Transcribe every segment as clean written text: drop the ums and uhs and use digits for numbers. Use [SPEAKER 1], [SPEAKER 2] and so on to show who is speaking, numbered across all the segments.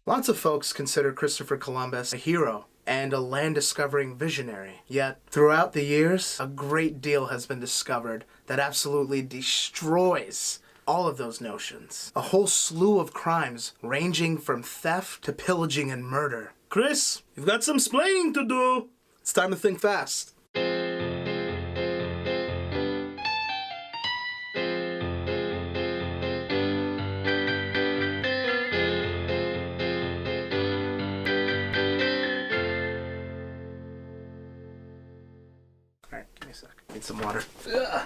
[SPEAKER 1] Lots of folks consider Christopher Columbus a hero and a land-discovering visionary. Yet, throughout the years, a great deal has been discovered that absolutely destroys all of those notions. A whole slew of crimes ranging from theft to pillaging and murder. Chris, you've got some splaining to do. It's time to think fast. Alright, give me a sec. Need some water. Ugh.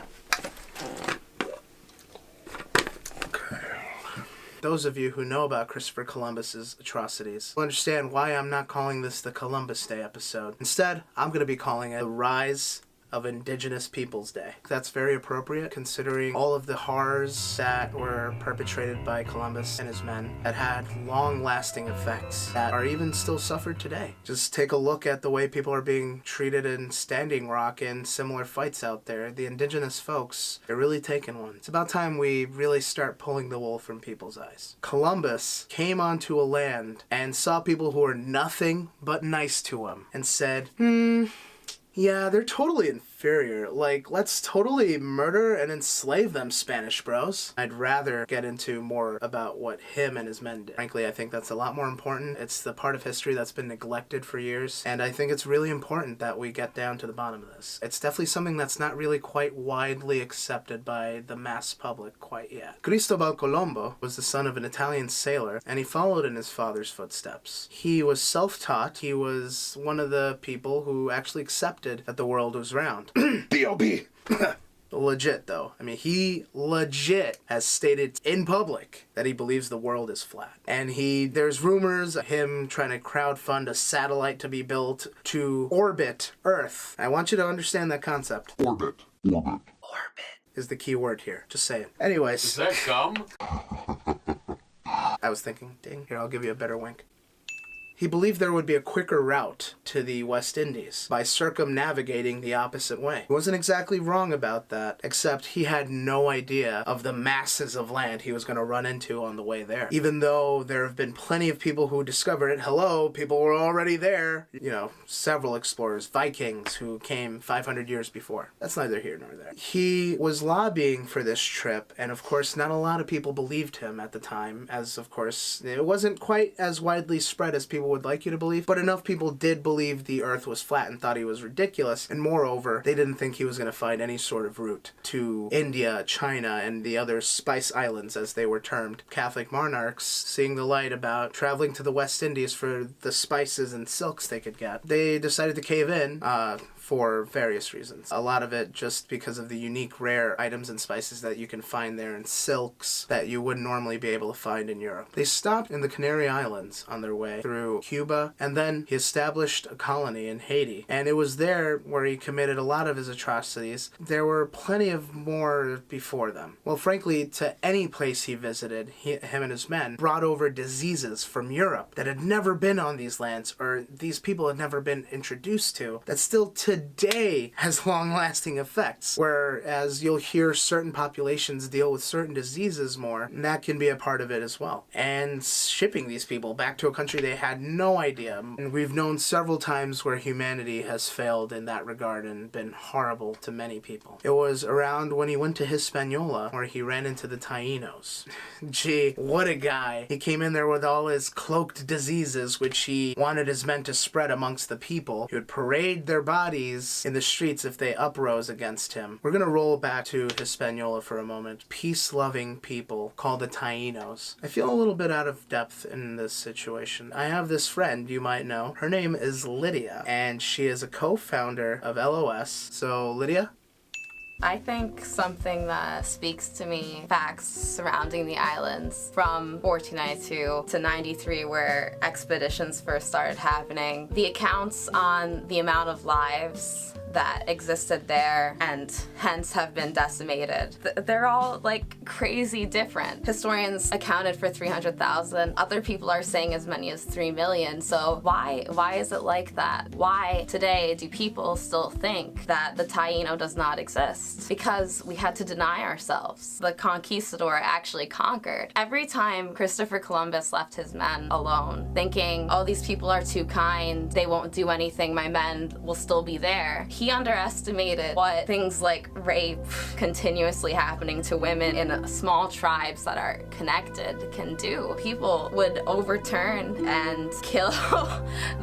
[SPEAKER 1] Those of you who know about Christopher Columbus's atrocities will understand why I'm not calling this the Columbus Day episode. Instead, I'm going to be calling it the Rise of Indigenous Peoples Day. That's very appropriate considering all of the horrors that were perpetrated by Columbus and his men that had long-lasting effects that are even still suffered today. Just take a look at the way people are being treated in Standing Rock and similar fights out there. The indigenous folks, they're really taking one. It's about time we really start pulling the wool from people's eyes. Columbus came onto a land and saw people who were nothing but nice to him and said, yeah, they're totally inferior. Like, let's totally murder and enslave them, Spanish bros. I'd rather get into more about what him and his men did. Frankly, I think that's a lot more important. It's the part of history that's been neglected for years, and I think it's really important that we get down to the bottom of this. It's definitely something that's not really quite widely accepted by the mass public quite yet. Cristobal Colombo was the son of an Italian sailor, and he followed in his father's footsteps. He was self-taught. He was one of the people who actually accepted that the world was round. B.O.B. Legit, though. I mean, he legit has stated in public that he believes the world is flat. And there's rumors of him trying to crowdfund a satellite to be built to orbit Earth. I want you to understand that concept. Orbit is the key word here. Just saying. Anyways.
[SPEAKER 2] Is that gum?
[SPEAKER 1] I was thinking, ding, here, I'll give you a better wink. He believed there would be a quicker route to the West Indies by circumnavigating the opposite way. He wasn't exactly wrong about that, except he had no idea of the masses of land he was going to run into on the way there. Even though there have been plenty of people who discovered it, hello, people were already there. You know, several explorers, Vikings, who came 500 years before. That's neither here nor there. He was lobbying for this trip, and of course, not a lot of people believed him at the time, as of course, it wasn't quite as widely spread as people would like you to believe, but enough people did believe the earth was flat and thought he was ridiculous, and moreover, they didn't think he was going to find any sort of route to India, China, and the other Spice Islands, as they were termed. Catholic monarchs, seeing the light about traveling to the West Indies for the spices and silks they could get, they decided to cave in, for various reasons. A lot of it just because of the unique rare items and spices that you can find there and silks that you wouldn't normally be able to find in Europe. They stopped in the Canary Islands on their way through Cuba, and then he established a colony in Haiti. And it was there where he committed a lot of his atrocities. There were plenty of more before them. Well, frankly, to any place he visited, him and his men brought over diseases from Europe that had never been on these lands, or these people had never been introduced to, that still today has long-lasting effects, whereas you'll hear certain populations deal with certain diseases more, and that can be a part of it as well. And shipping these people back to a country they had no idea. And we've known several times where humanity has failed in that regard and been horrible to many people. It was around when he went to Hispaniola where he ran into the Taínos. Gee, what a guy. He came in there with all his cloaked diseases, which he wanted his men to spread amongst the people. He would parade their bodies in the streets if they uprose against him. We're gonna roll back to Hispaniola for a moment. Peace-loving people called the Taínos. I feel a little bit out of depth in this situation. I have this friend you might know. Her name is Lydia, and she is a co-founder of LOS. So, Lydia?
[SPEAKER 3] I think something that speaks to me, facts surrounding the islands from 1492 to 93, where expeditions first started happening. The accounts on the amount of lives that existed there and hence have been decimated. They're all like crazy different. Historians accounted for 300,000. Other people are saying as many as 3 million. So why is it like that? Why today do people still think that the Taino does not exist? Because we had to deny ourselves. The conquistador actually conquered. Every time Christopher Columbus left his men alone, thinking, oh, these people are too kind, they won't do anything, my men will still be there, he underestimated what things like rape continuously happening to women in small tribes that are connected can do. People would overturn and kill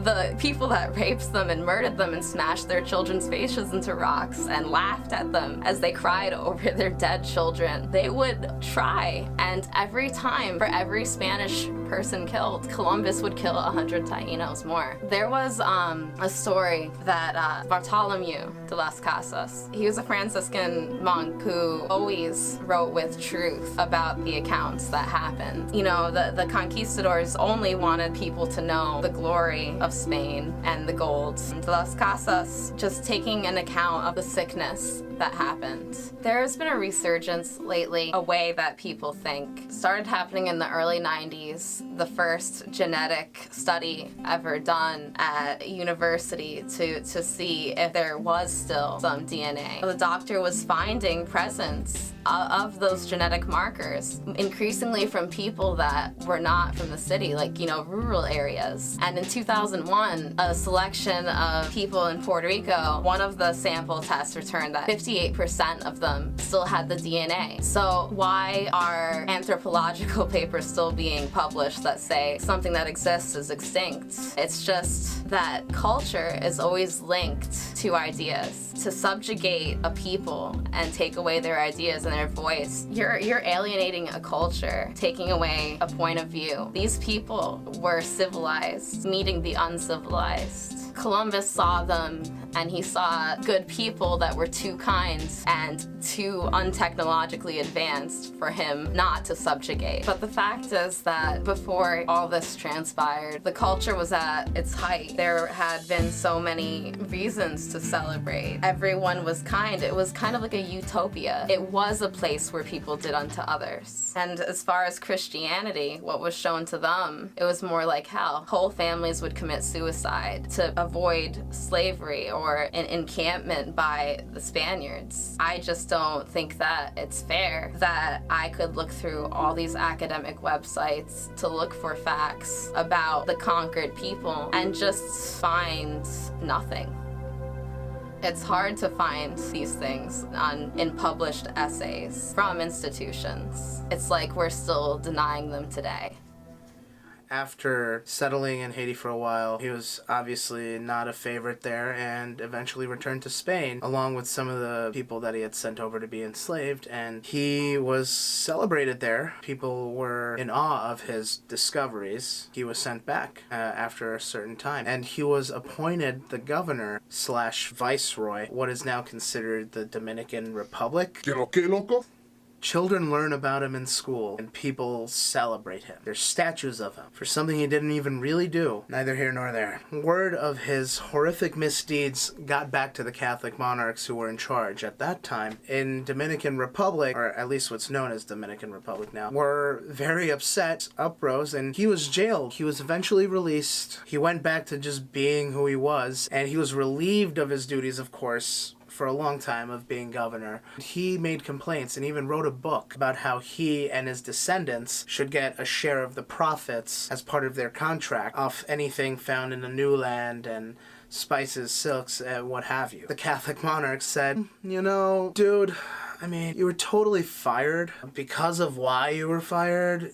[SPEAKER 3] the people that raped them and murdered them and smashed their children's faces into rocks and laughed at them as they cried over their dead children. They would try, and every time, for every Spanish person killed, Columbus would kill 100 Taínos more. There was a story that Bartolomeu de las Casas, he was a Franciscan monk who always wrote with truth about the accounts that happened. You know, the conquistadors only wanted people to know the glory of Spain and the gold. De las Casas just taking an account of the sickness that happened. There has been a resurgence lately, a way that people think. Started happening in the early 90s, the first genetic study ever done at university to see if there was still some DNA. The doctor was finding presence of those genetic markers, increasingly from people that were not from the city, like, you know, rural areas. And in 2001, a selection of people in Puerto Rico, one of the sample tests returned that 58% of them still had the DNA. So why are anthropological papers still being published that say something that exists is extinct? It's just that culture is always linked to ideas. To subjugate a people and take away their ideas and their voice, you're alienating a culture, taking away a point of view. These people were civilized, meeting the uncivilized. Columbus saw them, and he saw good people that were too kind and too untechnologically advanced for him not to subjugate. But the fact is that before all this transpired, the culture was at its height. There had been so many reasons to celebrate. Everyone was kind. It was kind of like a utopia. It was a place where people did unto others. And as far as Christianity, what was shown to them, it was more like hell. Whole families would commit suicide to avoid slavery or an encampment by the Spaniards. I just don't think that it's fair that I could look through all these academic websites to look for facts about the conquered people and just find nothing. It's hard to find these things in published essays from institutions. It's like we're still denying them today.
[SPEAKER 1] After settling in Haiti for a while, he was obviously not a favorite there and eventually returned to Spain along with some of the people that he had sent over to be enslaved, and he was celebrated there. People were in awe of his discoveries. He was sent back after a certain time, and he was appointed the governor / viceroy, what is now considered the Dominican Republic.
[SPEAKER 2] ¿Qué lo que, loco?
[SPEAKER 1] Children learn about him in school, and people celebrate him. There's statues of him for something he didn't even really do. Neither here nor there. Word of his horrific misdeeds got back to the Catholic monarchs who were in charge at that time in Dominican Republic, or at least what's known as Dominican Republic now, were very upset, uprose, and he was jailed. He was eventually released. He went back to just being who he was, and he was relieved of his duties, of course, for a long time of being governor. He made complaints and even wrote a book about how he and his descendants should get a share of the profits as part of their contract off anything found in the new land and spices, silks, and what have you. The Catholic monarch said, you know, dude, I mean, you were totally fired. Because of why you were fired,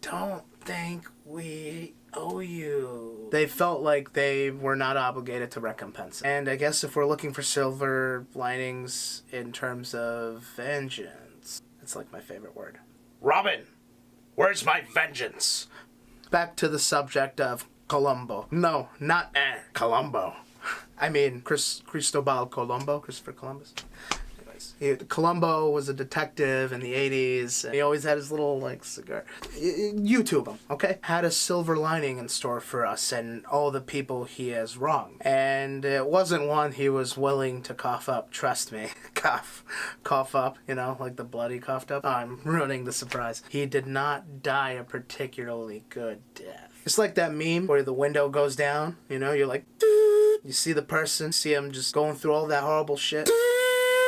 [SPEAKER 1] don't think we owe you. They felt like they were not obligated to recompense. And I guess if we're looking for silver linings in terms of vengeance, it's like my favorite word. Robin, where's my vengeance? Back to the subject of Colombo. No, not Colombo. I mean Cristobal Colombo, Christopher Columbus. guys. Columbo was a detective in the 80s. And he always had his little, like, cigar. YouTube him, okay? Had a silver lining in store for us and all the people he has wronged. And it wasn't one he was willing to cough up, trust me. Cough up, you know, like the blood he coughed up. Oh, I'm ruining the surprise. He did not die a particularly good death. It's like that meme where the window goes down, you know, you're like, you see the person, see him just going through all that horrible shit.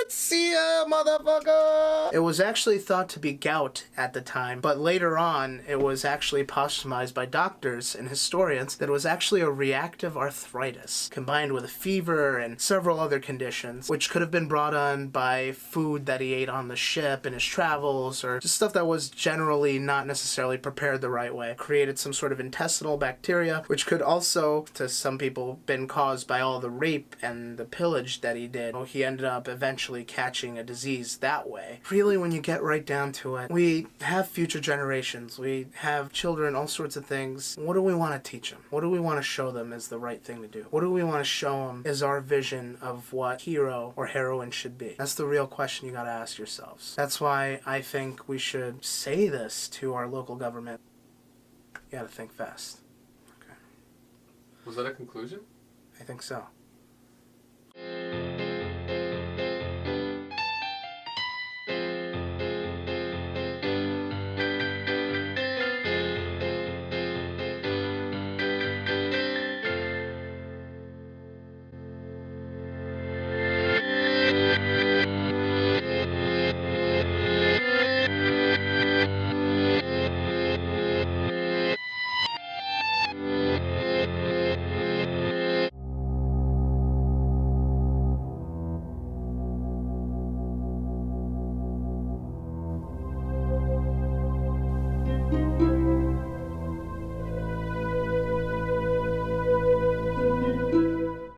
[SPEAKER 1] See ya, motherfucker! It was actually thought to be gout at the time, but later on, it was actually posthumised by doctors and historians that it was actually a reactive arthritis, combined with a fever and several other conditions, which could have been brought on by food that he ate on the ship in his travels, or just stuff that was generally not necessarily prepared the right way. Created some sort of intestinal bacteria, which could also, to some people, been caused by all the rape and the pillage that he did. He ended up eventually catching a disease that way. Really, when you get right down to it, we have future generations, we have children, all sorts of things. What do we want to teach them? What do we want to show them is the right thing to do? What do we want to show them is our vision of what hero or heroine should be? That's the real question you gotta ask yourselves. That's why I think we should say this to our local government. You gotta think fast. Okay.
[SPEAKER 2] Was that a conclusion?
[SPEAKER 1] I think so.